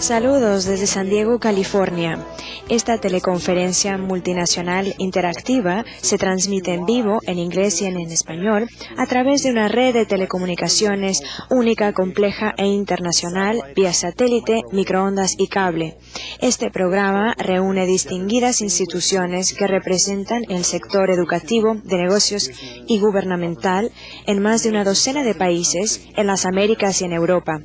Saludos desde San Diego, California. Esta teleconferencia multinacional interactiva se transmite en vivo, en inglés y en español, a través de una red de telecomunicaciones única, compleja e internacional vía satélite, microondas y cable. Este programa reúne distinguidas instituciones que representan el sector educativo, de negocios y gubernamental en más de una docena de países en las Américas y en Europa.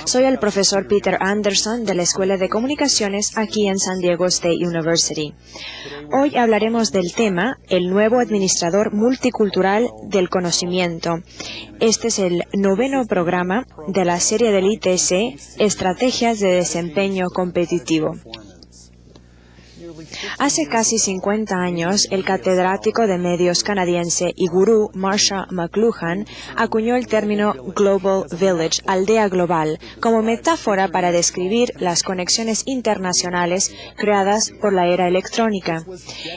Soy el profesor Peter Anderson de la Escuela de Comunicaciones aquí en San Diego State University. Hoy hablaremos del tema el nuevo administrador multicultural del conocimiento. Este es el 9º programa de la serie del ITC, Estrategias de Desempeño Competitivo. Hace casi 50 años, el catedrático de medios canadiense y gurú Marshall McLuhan acuñó el término Global Village, aldea global, como metáfora para describir las conexiones internacionales creadas por la era electrónica.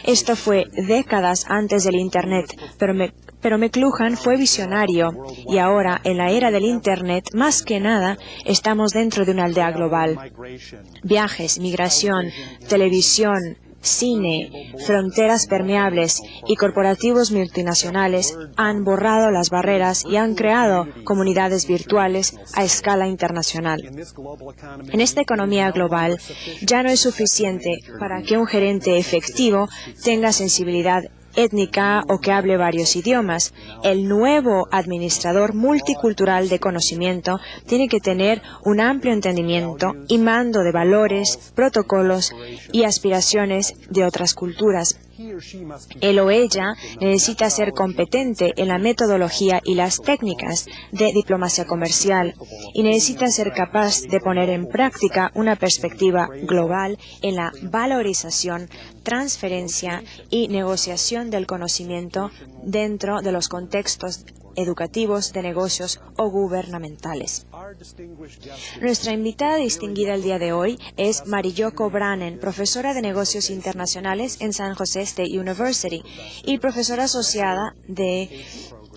Esto fue décadas antes del Internet, pero McLuhan fue visionario y ahora, en la era del Internet, más que nada, estamos dentro de una aldea global. Viajes, migración, televisión, cine, fronteras permeables y corporativos multinacionales han borrado las barreras y han creado comunidades virtuales a escala internacional. En esta economía global ya no es suficiente para que un gerente efectivo tenga sensibilidad étnica o que hable varios idiomas. El nuevo administrador multicultural de conocimiento tiene que tener un amplio entendimiento y mando de valores, protocolos y aspiraciones de otras culturas. Él o ella necesita ser competente en la metodología y las técnicas de diplomacia comercial y necesita ser capaz de poner en práctica una perspectiva global en la valorización, transferencia y negociación del conocimiento dentro de los contextos educativos, de negocios o gubernamentales. Nuestra invitada distinguida el día de hoy es Mariyoko Brannen, profesora de negocios internacionales en San Jose State University y profesora asociada de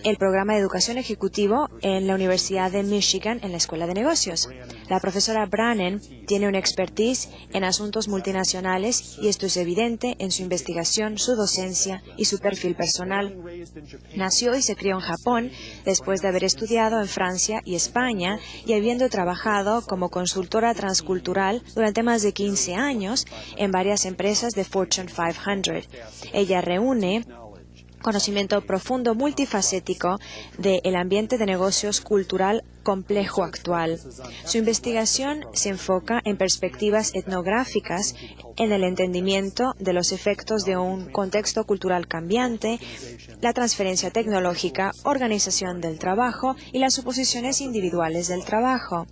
el programa de educación ejecutivo en la Universidad de Michigan en la Escuela de Negocios. La profesora Brannen tiene una expertise en asuntos multinacionales y esto es evidente en su investigación, su docencia y su perfil personal. Nació y se crió en Japón después de haber estudiado en Francia y España y habiendo trabajado como consultora transcultural durante más de 15 años en varias empresas de Fortune 500. Ella reúne conocimiento profundo multifacético del ambiente de negocios cultural complejo actual. Su investigación se enfoca en perspectivas etnográficas, en el entendimiento de los efectos de un contexto cultural cambiante, la transferencia tecnológica, organización del trabajo y las suposiciones individuales del trabajo.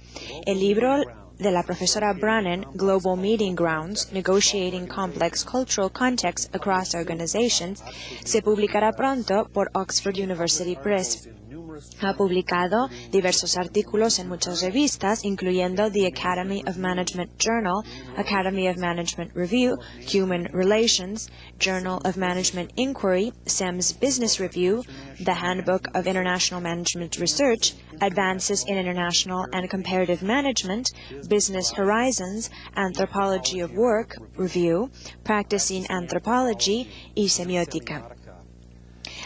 El libro de la profesora Brannen, Global Meeting Grounds, Negotiating Complex Cultural Contexts Across Organizations, se publicará pronto por Oxford University Press. Ha publicado diversos artículos en muchas revistas, incluyendo The Academy of Management Journal, Academy of Management Review, Human Relations, Journal of Management Inquiry, SEMS Business Review, The Handbook of International Management Research, Advances in International and Comparative Management, Business Horizons, Anthropology of Work Review, Practicing Anthropology y Semiótica.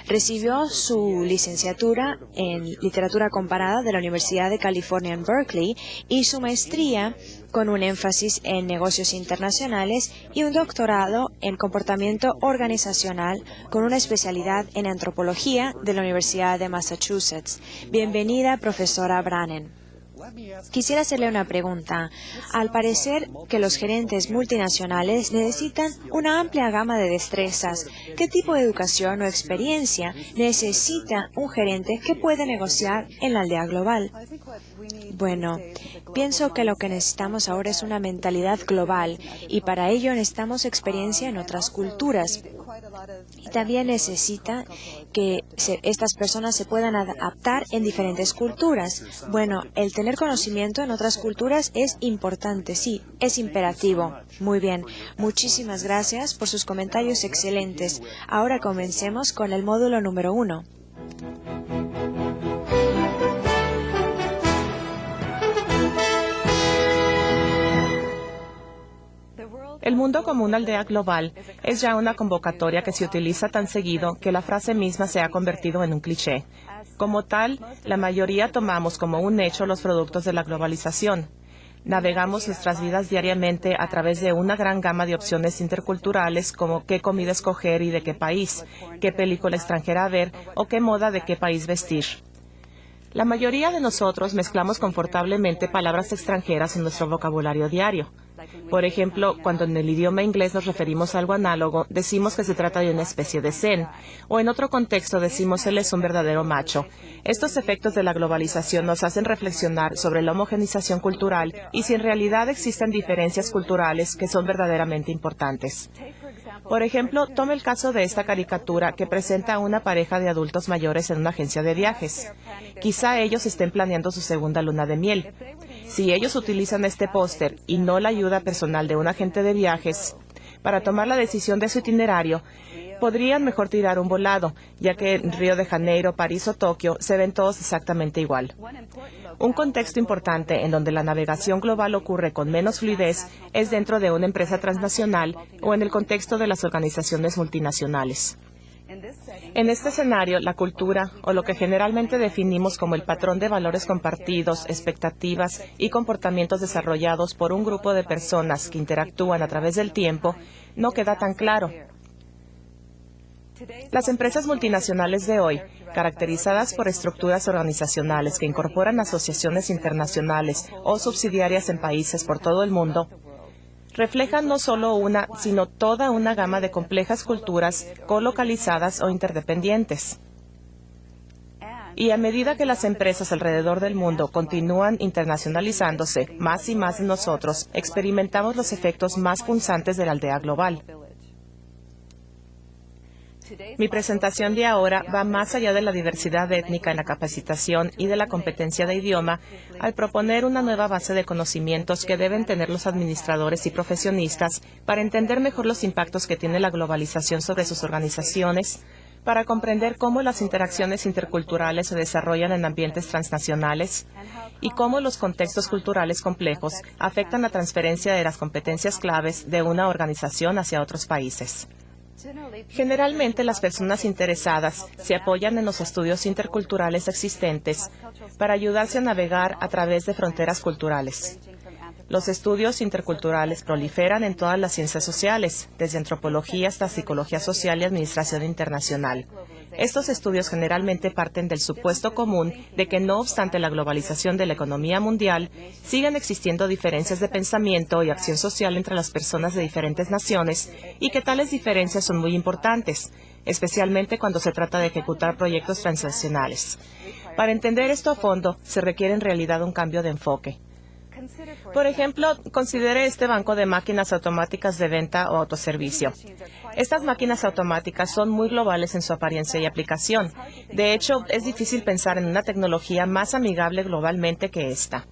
Recibió su licenciatura en Literatura Comparada de la Universidad de California en Berkeley y su maestría con un énfasis en negocios internacionales y un doctorado en comportamiento organizacional con una especialidad en antropología de la Universidad de Massachusetts. Bienvenida, profesora Brannen. Quisiera hacerle una pregunta. Al parecer que los gerentes multinacionales necesitan una amplia gama de destrezas. ¿Qué tipo de educación o experiencia necesita un gerente que puede negociar en la aldea global? Bueno, pienso que lo que necesitamos ahora es una mentalidad global y para ello necesitamos experiencia en otras culturas. Y también necesita que estas personas se puedan adaptar en diferentes culturas. Bueno, el tener conocimiento en otras culturas es importante, sí, es imperativo. Muy bien, muchísimas gracias por sus comentarios excelentes. Ahora comencemos con el módulo número 1. El mundo como una aldea global es ya una convocatoria que se utiliza tan seguido que la frase misma se ha convertido en un cliché. Como tal, la mayoría tomamos como un hecho los productos de la globalización. Navegamos nuestras vidas diariamente a través de una gran gama de opciones interculturales como qué comida escoger y de qué país, qué película extranjera ver o qué moda de qué país vestir. La mayoría de nosotros mezclamos confortablemente palabras extranjeras en nuestro vocabulario diario. Por ejemplo, cuando en el idioma inglés nos referimos a algo análogo, decimos que se trata de una especie de zen, o en otro contexto decimos él es un verdadero macho. Estos efectos de la globalización nos hacen reflexionar sobre la homogenización cultural y si en realidad existen diferencias culturales que son verdaderamente importantes. Por ejemplo, tome el caso de esta caricatura que presenta a una pareja de adultos mayores en una agencia de viajes. Quizá ellos estén planeando su segunda luna de miel. Si ellos utilizan este póster y no la ayuda personal de un agente de viajes para tomar la decisión de su itinerario, podrían mejor tirar un volado, ya que en Río de Janeiro, París o Tokio se ven todos exactamente igual. Un contexto importante en donde la navegación global ocurre con menos fluidez es dentro de una empresa transnacional o en el contexto de las organizaciones multinacionales. En este escenario, la cultura, o lo que generalmente definimos como el patrón de valores compartidos, expectativas y comportamientos desarrollados por un grupo de personas que interactúan a través del tiempo, no queda tan claro. Las empresas multinacionales de hoy, caracterizadas por estructuras organizacionales que incorporan asociaciones internacionales o subsidiarias en países por todo el mundo, reflejan no solo una, sino toda una gama de complejas culturas colocalizadas o interdependientes. Y a medida que las empresas alrededor del mundo continúan internacionalizándose, más y más de nosotros experimentamos los efectos más punzantes de la aldea global. Mi presentación de ahora va más allá de la diversidad étnica en la capacitación y de la competencia de idioma al proponer una nueva base de conocimientos que deben tener los administradores y profesionistas para entender mejor los impactos que tiene la globalización sobre sus organizaciones, para comprender cómo las interacciones interculturales se desarrollan en ambientes transnacionales y cómo los contextos culturales complejos afectan la transferencia de las competencias claves de una organización hacia otros países. Generalmente, las personas interesadas se apoyan en los estudios interculturales existentes para ayudarse a navegar a través de fronteras culturales. Los estudios interculturales proliferan en todas las ciencias sociales, desde antropología hasta psicología social y administración internacional. Estos estudios generalmente parten del supuesto común de que, no obstante la globalización de la economía mundial, siguen existiendo diferencias de pensamiento y acción social entre las personas de diferentes naciones y que tales diferencias son muy importantes, especialmente cuando se trata de ejecutar proyectos transnacionales. Para entender esto a fondo, se requiere en realidad un cambio de enfoque. Por ejemplo, considere este banco de máquinas automáticas de venta o autoservicio. Estas máquinas automáticas son muy globales en su apariencia y aplicación. De hecho, es difícil pensar en una tecnología más amigable globalmente que esta.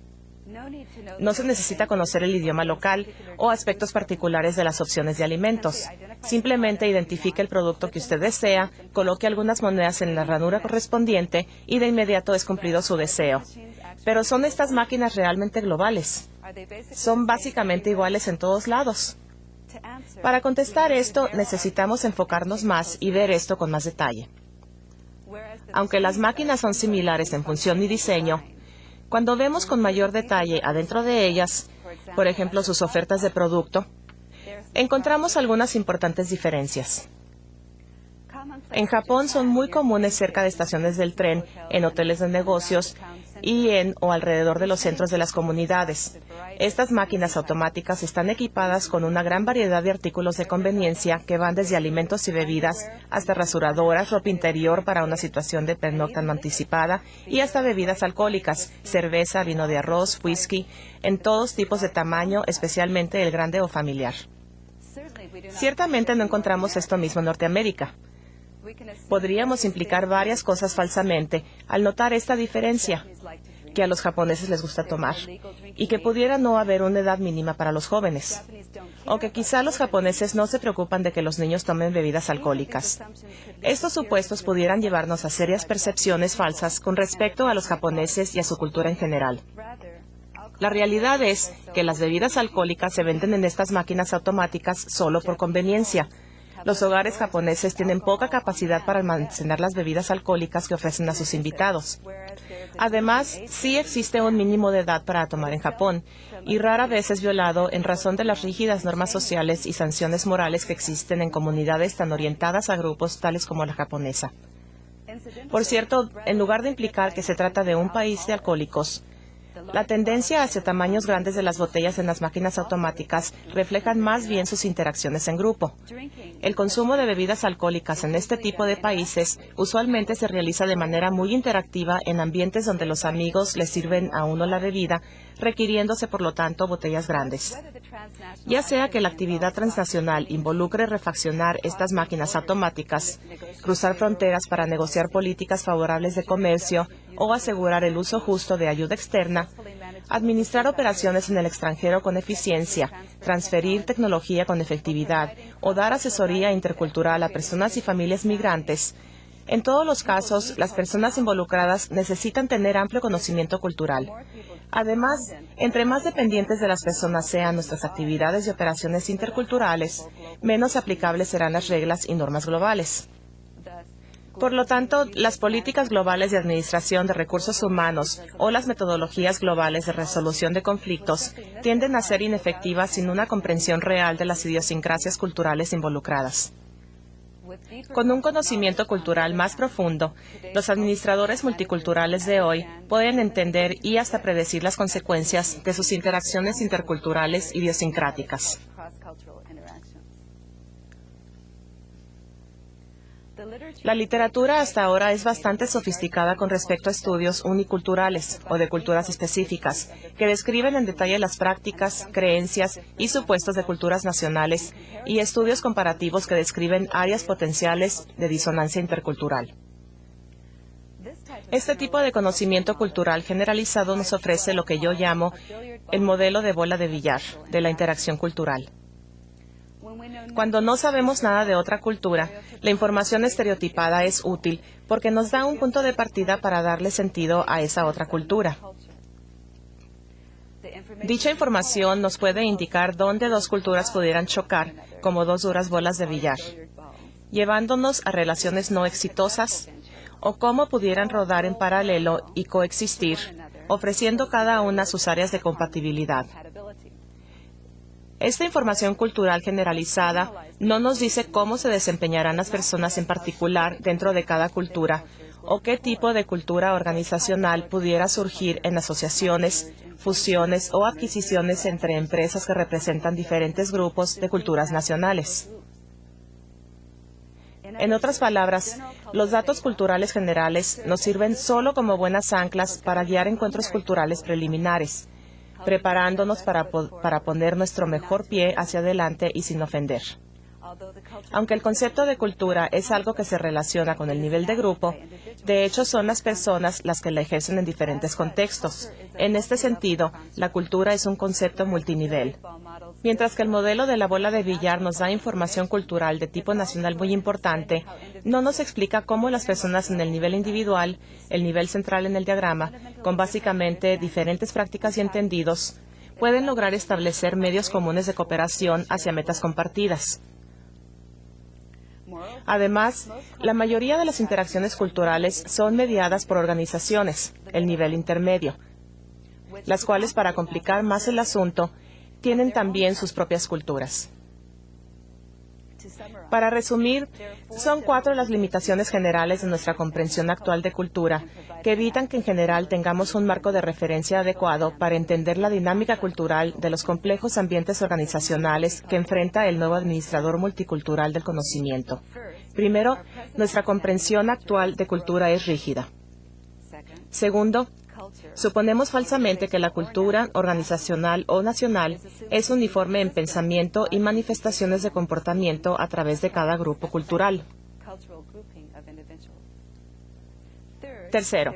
No se necesita conocer el idioma local o aspectos particulares de las opciones de alimentos. Simplemente identifique el producto que usted desea, coloque algunas monedas en la ranura correspondiente y de inmediato es cumplido su deseo. Pero ¿son estas máquinas realmente globales? ¿Son básicamente iguales en todos lados? Para contestar esto, necesitamos enfocarnos más y ver esto con más detalle. Aunque las máquinas son similares en función y diseño, cuando vemos con mayor detalle adentro de ellas, por ejemplo, sus ofertas de producto, encontramos algunas importantes diferencias. En Japón son muy comunes cerca de estaciones del tren, en hoteles de negocios y en o alrededor de los centros de las comunidades. Estas máquinas automáticas están equipadas con una gran variedad de artículos de conveniencia que van desde alimentos y bebidas hasta rasuradoras, ropa interior para una situación de pernocta no anticipada y hasta bebidas alcohólicas, cerveza, vino de arroz, whisky, en todos tipos de tamaño, especialmente el grande o familiar. Ciertamente no encontramos esto mismo en Norteamérica. Podríamos implicar varias cosas falsamente al notar esta diferencia, que a los japoneses les gusta tomar, y que pudiera no haber una edad mínima para los jóvenes, o que quizá los japoneses no se preocupan de que los niños tomen bebidas alcohólicas. Estos supuestos pudieran llevarnos a serias percepciones falsas con respecto a los japoneses y a su cultura en general. La realidad es que las bebidas alcohólicas se venden en estas máquinas automáticas solo por conveniencia. Los hogares japoneses tienen poca capacidad para almacenar las bebidas alcohólicas que ofrecen a sus invitados. Además, sí existe un mínimo de edad para tomar en Japón, y rara vez es violado en razón de las rígidas normas sociales y sanciones morales que existen en comunidades tan orientadas a grupos tales como la japonesa. Por cierto, en lugar de implicar que se trata de un país de alcohólicos, la tendencia hacia tamaños grandes de las botellas en las máquinas automáticas reflejan más bien sus interacciones en grupo. El consumo de bebidas alcohólicas en este tipo de países usualmente se realiza de manera muy interactiva en ambientes donde los amigos les sirven a uno la bebida, requiriéndose por lo tanto botellas grandes. Ya sea que la actividad transnacional involucre refaccionar estas máquinas automáticas, cruzar fronteras para negociar políticas favorables de comercio o asegurar el uso justo de ayuda externa, administrar operaciones en el extranjero con eficiencia, transferir tecnología con efectividad o dar asesoría intercultural a personas y familias migrantes. En todos los casos, las personas involucradas necesitan tener amplio conocimiento cultural. Además, entre más dependientes de las personas sean nuestras actividades y operaciones interculturales, menos aplicables serán las reglas y normas globales. Por lo tanto, las políticas globales de administración de recursos humanos o las metodologías globales de resolución de conflictos tienden a ser inefectivas sin una comprensión real de las idiosincrasias culturales involucradas. Con un conocimiento cultural más profundo, los administradores multiculturales de hoy pueden entender y hasta predecir las consecuencias de sus interacciones interculturales idiosincráticas. La literatura hasta ahora es bastante sofisticada con respecto a estudios uniculturales o de culturas específicas, que describen en detalle las prácticas, creencias y supuestos de culturas nacionales, y estudios comparativos que describen áreas potenciales de disonancia intercultural. Este tipo de conocimiento cultural generalizado nos ofrece lo que yo llamo el modelo de bola de billar de la interacción cultural. Cuando no sabemos nada de otra cultura, la información estereotipada es útil porque nos da un punto de partida para darle sentido a esa otra cultura. Dicha información nos puede indicar dónde dos culturas pudieran chocar como dos duras bolas de billar, llevándonos a relaciones no exitosas, o cómo pudieran rodar en paralelo y coexistir, ofreciendo cada una sus áreas de compatibilidad. Esta información cultural generalizada no nos dice cómo se desempeñarán las personas en particular dentro de cada cultura o qué tipo de cultura organizacional pudiera surgir en asociaciones, fusiones o adquisiciones entre empresas que representan diferentes grupos de culturas nacionales. En otras palabras, los datos culturales generales nos sirven solo como buenas anclas para guiar encuentros culturales preliminares, preparándonos para poner nuestro mejor pie hacia adelante y sin ofender. Aunque el concepto de cultura es algo que se relaciona con el nivel de grupo, de hecho son las personas las que la ejercen en diferentes contextos. En este sentido, la cultura es un concepto multinivel. Mientras que el modelo de la bola de billar nos da información cultural de tipo nacional muy importante, no nos explica cómo las personas en el nivel individual, el nivel central en el diagrama, con básicamente diferentes prácticas y entendidos, pueden lograr establecer medios comunes de cooperación hacia metas compartidas. Además, la mayoría de las interacciones culturales son mediadas por organizaciones, el nivel intermedio, las cuales, para complicar más el asunto, tienen también sus propias culturas. Para resumir, son 4 las limitaciones generales de nuestra comprensión actual de cultura, que evitan que en general tengamos un marco de referencia adecuado para entender la dinámica cultural de los complejos ambientes organizacionales que enfrenta el nuevo administrador multicultural del conocimiento. Primero, nuestra comprensión actual de cultura es rígida. Segundo, suponemos falsamente que la cultura organizacional o nacional es uniforme en pensamiento y manifestaciones de comportamiento a través de cada grupo cultural. Tercero,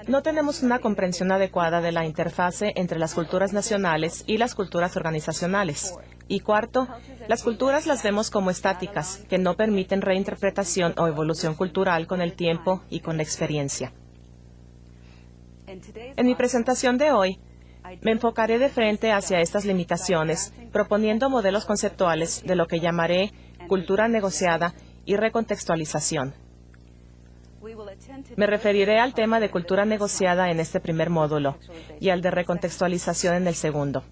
no tenemos una comprensión adecuada de la interfase entre las culturas nacionales y las culturas organizacionales. Y cuarto, las culturas las vemos como estáticas, que no permiten reinterpretación o evolución cultural con el tiempo y con la experiencia. En mi presentación de hoy, Me enfocaré de frente hacia estas limitaciones, proponiendo modelos conceptuales de lo que llamaré cultura negociada y recontextualización. Me referiré al tema de cultura negociada en este primer módulo y al de recontextualización en el segundo.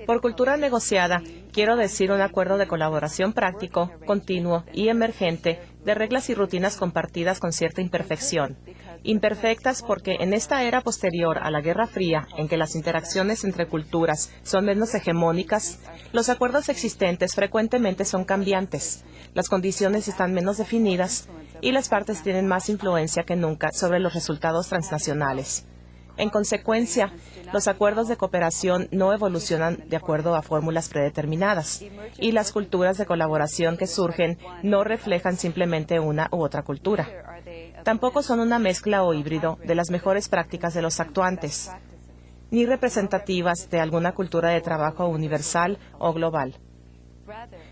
Por cultura negociada, quiero decir un acuerdo de colaboración práctico, continuo y emergente de reglas y rutinas compartidas con cierta imperfección. Imperfectas porque en esta era posterior a la Guerra Fría, en que las interacciones entre culturas son menos hegemónicas, los acuerdos existentes frecuentemente son cambiantes, las condiciones están menos definidas y las partes tienen más influencia que nunca sobre los resultados transnacionales. En consecuencia, los acuerdos de cooperación no evolucionan de acuerdo a fórmulas predeterminadas, y las culturas de colaboración que surgen no reflejan simplemente una u otra cultura. Tampoco son una mezcla o híbrido de las mejores prácticas de los actuantes, ni representativas de alguna cultura de trabajo universal o global.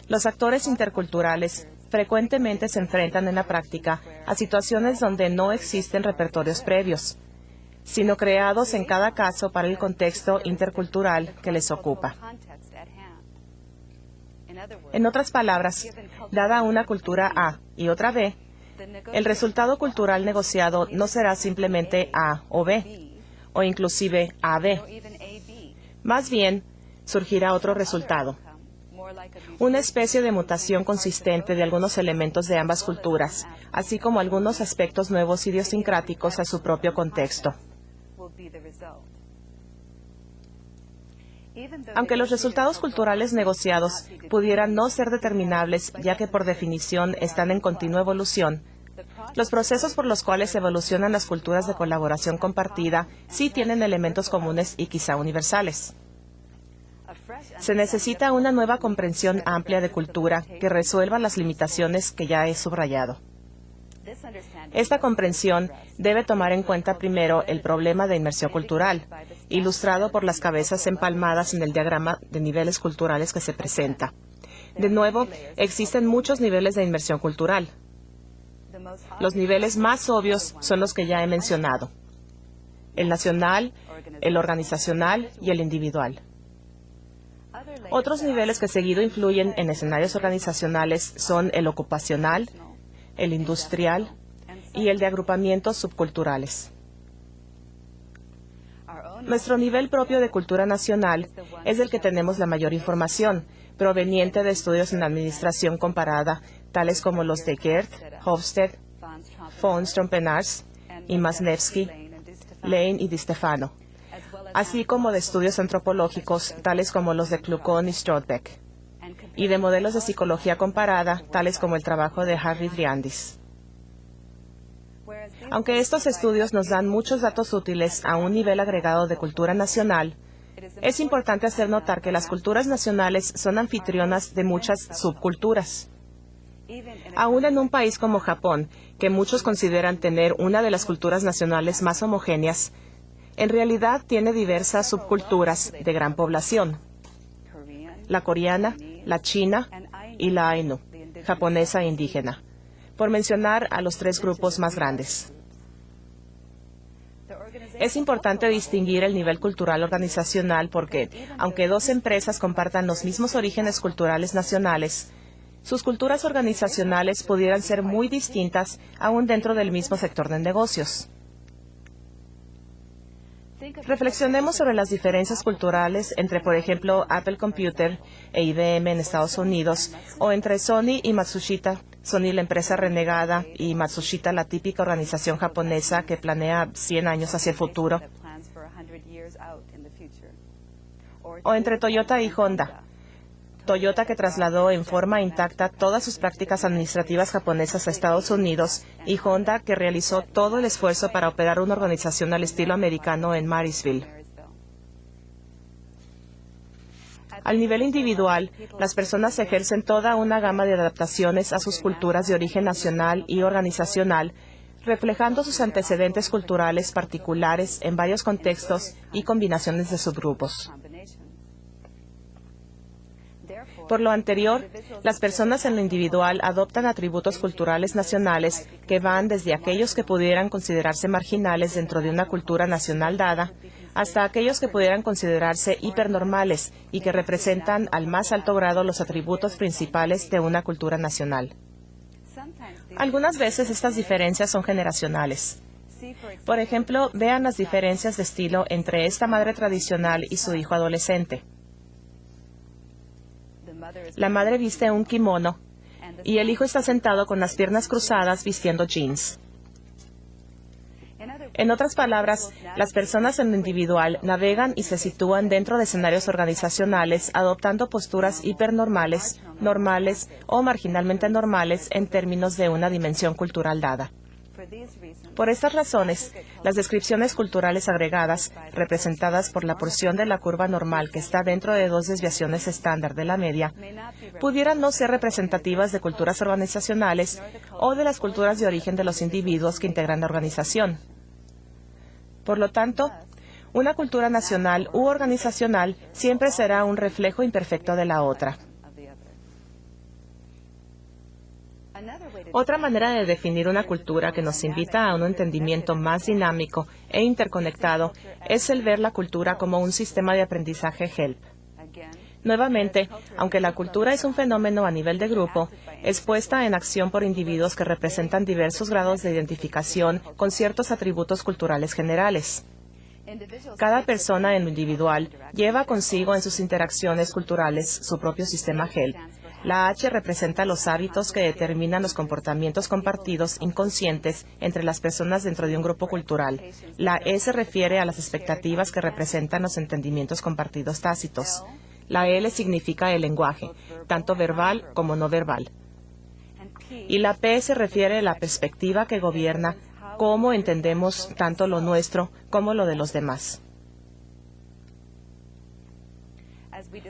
Los actores interculturales frecuentemente se enfrentan en la práctica a situaciones donde no existen repertorios previos, sino creados en cada caso para el contexto intercultural que les ocupa. En otras palabras, dada una cultura A y otra B, el resultado cultural negociado no será simplemente A o B, o inclusive AB. Más bien, surgirá otro resultado, una especie de mutación consistente de algunos elementos de ambas culturas, así como algunos aspectos nuevos idiosincráticos a su propio contexto. Aunque los resultados culturales negociados pudieran no ser determinables, ya que por definición están en continua evolución, los procesos por los cuales evolucionan las culturas de colaboración compartida sí tienen elementos comunes y quizá universales. Se necesita una nueva comprensión amplia de cultura que resuelva las limitaciones que ya he subrayado. Esta comprensión debe tomar en cuenta primero el problema de inmersión cultural, ilustrado por las cabezas empalmadas en el diagrama de niveles culturales que se presenta. De nuevo, existen muchos niveles de inmersión cultural. Los niveles más obvios son los que ya he mencionado: el nacional, el organizacional y el individual. Otros niveles que seguido influyen en escenarios organizacionales son el ocupacional, el industrial y el de agrupamientos subculturales. Nuestro nivel propio de cultura nacional es el que tenemos la mayor información, proveniente de estudios en administración comparada, tales como los de Geert, Hofstede, von Strompenars y Masnevsky, Lane y Di Stefano, así como de estudios antropológicos, tales como los de Kluckhohn y Strodebeck, y de modelos de psicología comparada, tales como el trabajo de Harry Driandis. Aunque estos estudios nos dan muchos datos útiles a un nivel agregado de cultura nacional, es importante hacer notar que las culturas nacionales son anfitrionas de muchas subculturas. Aún en un país como Japón, que muchos consideran tener una de las culturas nacionales más homogéneas, en realidad tiene diversas subculturas de gran población: la coreana, la china y la ainu, japonesa e indígena, por mencionar a los tres grupos más grandes. Es importante distinguir el nivel cultural organizacional porque, aunque dos empresas compartan los mismos orígenes culturales nacionales, sus culturas organizacionales pudieran ser muy distintas aún dentro del mismo sector de negocios. Reflexionemos sobre las diferencias culturales entre, por ejemplo, Apple Computer e IBM en Estados Unidos, o entre Sony y Matsushita, Sony la empresa renegada y Matsushita la típica organización japonesa que planea 100 años hacia el futuro, o entre Toyota y Honda. Toyota, que trasladó en forma intacta todas sus prácticas administrativas japonesas a Estados Unidos, y Honda, que realizó todo el esfuerzo para operar una organización al estilo americano en Marysville. Al nivel individual, las personas ejercen toda una gama de adaptaciones a sus culturas de origen nacional y organizacional, reflejando sus antecedentes culturales particulares en varios contextos y combinaciones de subgrupos. Por lo anterior, las personas en lo individual adoptan atributos culturales nacionales que van desde aquellos que pudieran considerarse marginales dentro de una cultura nacional dada, hasta aquellos que pudieran considerarse hipernormales y que representan al más alto grado los atributos principales de una cultura nacional. Algunas veces estas diferencias son generacionales. Por ejemplo, vean las diferencias de estilo entre esta madre tradicional y su hijo adolescente. La madre viste un kimono y el hijo está sentado con las piernas cruzadas vistiendo jeans. En otras palabras, las personas en lo individual navegan y se sitúan dentro de escenarios organizacionales adoptando posturas hipernormales, normales o marginalmente normales en términos de una dimensión cultural dada. Por estas razones, las descripciones culturales agregadas, representadas por la porción de la curva normal que está dentro de 2 desviaciones estándar de la media, pudieran no ser representativas de culturas organizacionales o de las culturas de origen de los individuos que integran la organización. Por lo tanto, una cultura nacional u organizacional siempre será un reflejo imperfecto de la otra. Otra manera de definir una cultura que nos invita a un entendimiento más dinámico e interconectado es el ver la cultura como un sistema de aprendizaje HELP. Nuevamente, aunque la cultura es un fenómeno a nivel de grupo, es puesta en acción por individuos que representan diversos grados de identificación con ciertos atributos culturales generales. Cada persona en lo individual lleva consigo en sus interacciones culturales su propio sistema HELP. La H representa los hábitos que determinan los comportamientos compartidos inconscientes entre las personas dentro de un grupo cultural. La E se refiere a las expectativas que representan los entendimientos compartidos tácitos. La L significa el lenguaje, tanto verbal como no verbal. Y la P se refiere a la perspectiva que gobierna cómo entendemos tanto lo nuestro como lo de los demás.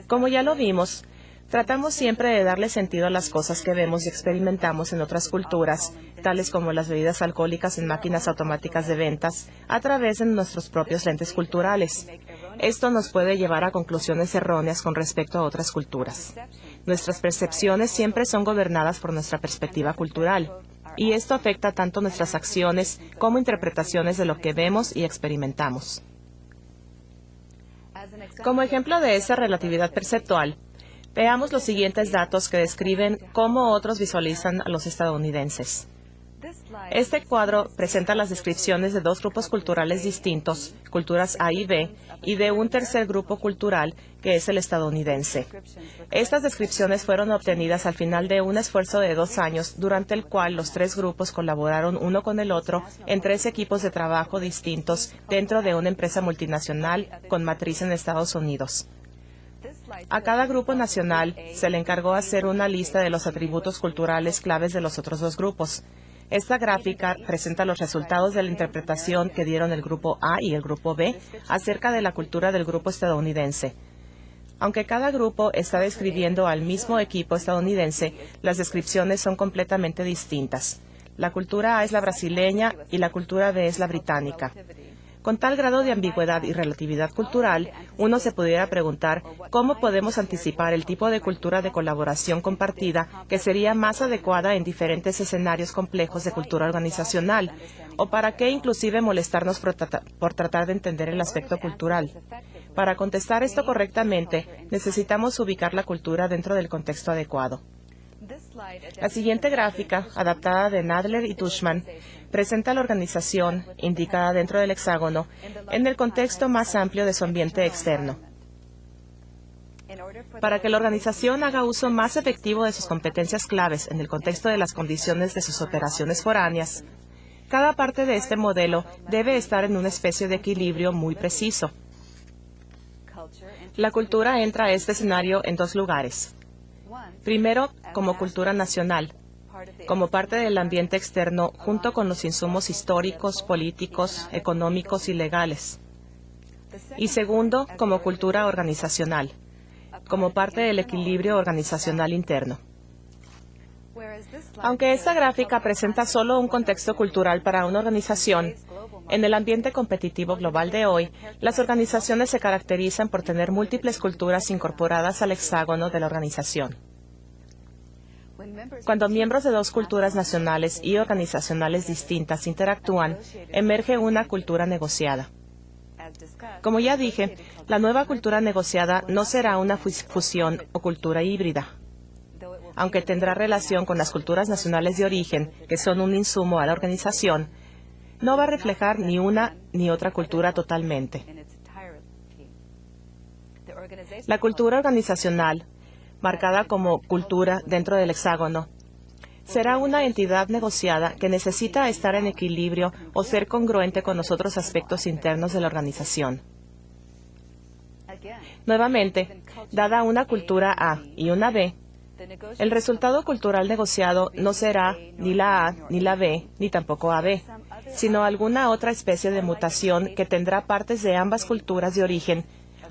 Como ya lo vimos, tratamos siempre de darle sentido a las cosas que vemos y experimentamos en otras culturas, tales como las bebidas alcohólicas en máquinas automáticas de ventas, a través de nuestros propios lentes culturales. Esto nos puede llevar a conclusiones erróneas con respecto a otras culturas. Nuestras percepciones siempre son gobernadas por nuestra perspectiva cultural, y esto afecta tanto nuestras acciones como interpretaciones de lo que vemos y experimentamos. Como ejemplo de esa relatividad perceptual, veamos los siguientes datos que describen cómo otros visualizan a los estadounidenses. Este cuadro presenta las descripciones de 2 grupos culturales distintos, culturas A y B, y de un tercer grupo cultural, que es el estadounidense. Estas descripciones fueron obtenidas al final de un esfuerzo de 2 años, durante el cual los 3 grupos colaboraron uno con el otro en 3 equipos de trabajo distintos dentro de una empresa multinacional con matriz en Estados Unidos. A cada grupo nacional se le encargó hacer una lista de los atributos culturales claves de los otros 2 grupos. Esta gráfica presenta los resultados de la interpretación que dieron el grupo A y el grupo B acerca de la cultura del grupo estadounidense. Aunque cada grupo está describiendo al mismo equipo estadounidense, las descripciones son completamente distintas. La cultura A es la brasileña y la cultura B es la británica. Con tal grado de ambigüedad y relatividad cultural, uno se pudiera preguntar cómo podemos anticipar el tipo de cultura de colaboración compartida que sería más adecuada en diferentes escenarios complejos de cultura organizacional, o para qué inclusive molestarnos por tratar de entender el aspecto cultural. Para contestar esto correctamente, necesitamos ubicar la cultura dentro del contexto adecuado. La siguiente gráfica, adaptada de Nadler y Tushman, presenta la organización, indicada dentro del hexágono, en el contexto más amplio de su ambiente externo. Para que la organización haga uso más efectivo de sus competencias claves en el contexto de las condiciones de sus operaciones foráneas, cada parte de este modelo debe estar en una especie de equilibrio muy preciso. La cultura entra a este escenario en 2 lugares. Primero, como cultura nacional, como parte del ambiente externo junto con los insumos históricos, políticos, económicos y legales. Y segundo, como cultura organizacional, como parte del equilibrio organizacional interno. Aunque esta gráfica presenta solo un contexto cultural para una organización, en el ambiente competitivo global de hoy, las organizaciones se caracterizan por tener múltiples culturas incorporadas al hexágono de la organización. Cuando miembros de 2 culturas nacionales y organizacionales distintas interactúan, emerge una cultura negociada. Como ya dije, la nueva cultura negociada no será una fusión o cultura híbrida, aunque tendrá relación con las culturas nacionales de origen, que son un insumo a la organización. No va a reflejar ni una ni otra cultura totalmente. La cultura organizacional, marcada como cultura dentro del hexágono, será una entidad negociada que necesita estar en equilibrio o ser congruente con los otros aspectos internos de la organización. Nuevamente, dada una cultura A y una B, el resultado cultural negociado no será ni la A, ni la B, ni tampoco AB, sino alguna otra especie de mutación que tendrá partes de ambas culturas de origen,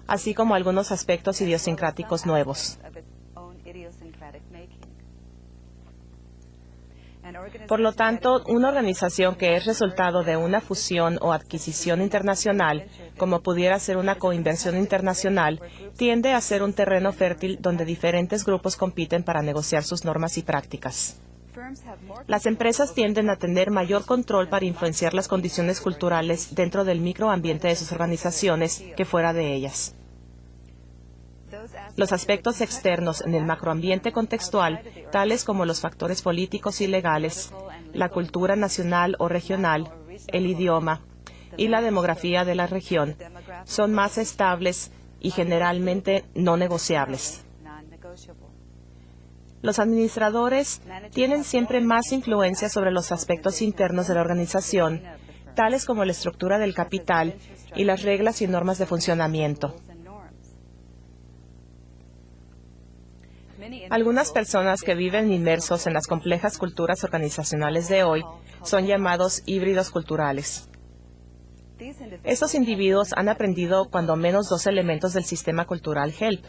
así como algunos aspectos idiosincráticos nuevos. Por lo tanto, una organización que es resultado de una fusión o adquisición internacional, como pudiera ser una coinversión internacional, tiende a ser un terreno fértil donde diferentes grupos compiten para negociar sus normas y prácticas. Las empresas tienden a tener mayor control para influenciar las condiciones culturales dentro del microambiente de sus organizaciones que fuera de ellas. Los aspectos externos en el macroambiente contextual, tales como los factores políticos y legales, la cultura nacional o regional, el idioma y la demografía de la región, son más estables y generalmente no negociables. Los administradores tienen siempre más influencia sobre los aspectos internos de la organización, tales como la estructura del capital y las reglas y normas de funcionamiento. Algunas personas que viven inmersos en las complejas culturas organizacionales de hoy son llamados híbridos culturales. Estos individuos han aprendido cuando menos 2 elementos del sistema cultural HELP.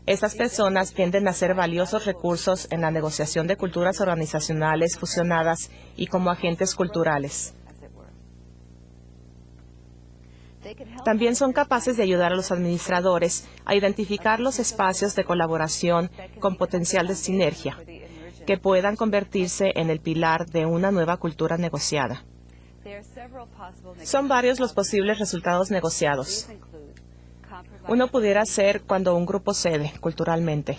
Estas personas tienden a ser valiosos recursos en la negociación de culturas organizacionales fusionadas y como agentes culturales. También son capaces de ayudar a los administradores a identificar los espacios de colaboración con potencial de sinergia, que puedan convertirse en el pilar de una nueva cultura negociada. Son varios los posibles resultados negociados. Uno pudiera ser cuando un grupo cede culturalmente.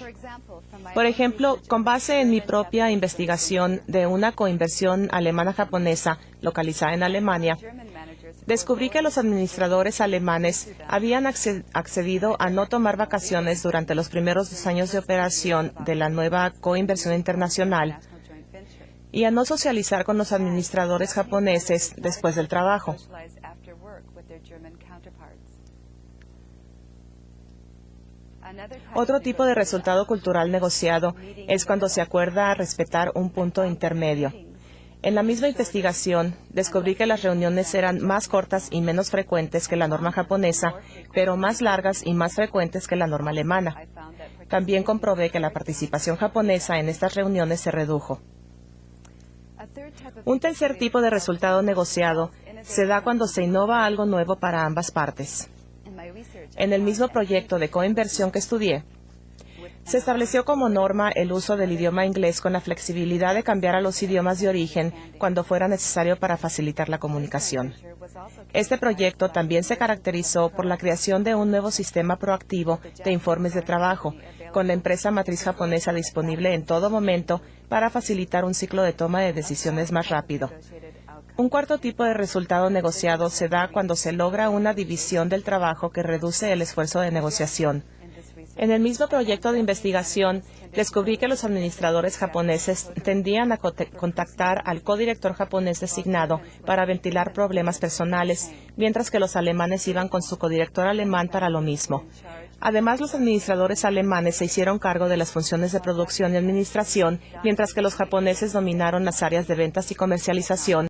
Por ejemplo, con base en mi propia investigación de una coinversión alemana-japonesa localizada en Alemania, descubrí que los administradores alemanes habían accedido a no tomar vacaciones durante los primeros 2 años de operación de la nueva coinversión internacional y a no socializar con los administradores japoneses después del trabajo. Otro tipo de resultado cultural negociado es cuando se acuerda respetar un punto intermedio. En la misma investigación, descubrí que las reuniones eran más cortas y menos frecuentes que la norma japonesa, pero más largas y más frecuentes que la norma alemana. También comprobé que la participación japonesa en estas reuniones se redujo. Un tercer tipo de resultado negociado se da cuando se innova algo nuevo para ambas partes. En el mismo proyecto de coinversión que estudié, se estableció como norma el uso del idioma inglés con la flexibilidad de cambiar a los idiomas de origen cuando fuera necesario para facilitar la comunicación. Este proyecto también se caracterizó por la creación de un nuevo sistema proactivo de informes de trabajo, con la empresa matriz japonesa disponible en todo momento para facilitar un ciclo de toma de decisiones más rápido. Un cuarto tipo de resultado negociado se da cuando se logra una división del trabajo que reduce el esfuerzo de negociación. En el mismo proyecto de investigación, descubrí que los administradores japoneses tendían a contactar al codirector japonés designado para ventilar problemas personales, mientras que los alemanes iban con su codirector alemán para lo mismo. Además, los administradores alemanes se hicieron cargo de las funciones de producción y administración, mientras que los japoneses dominaron las áreas de ventas y comercialización,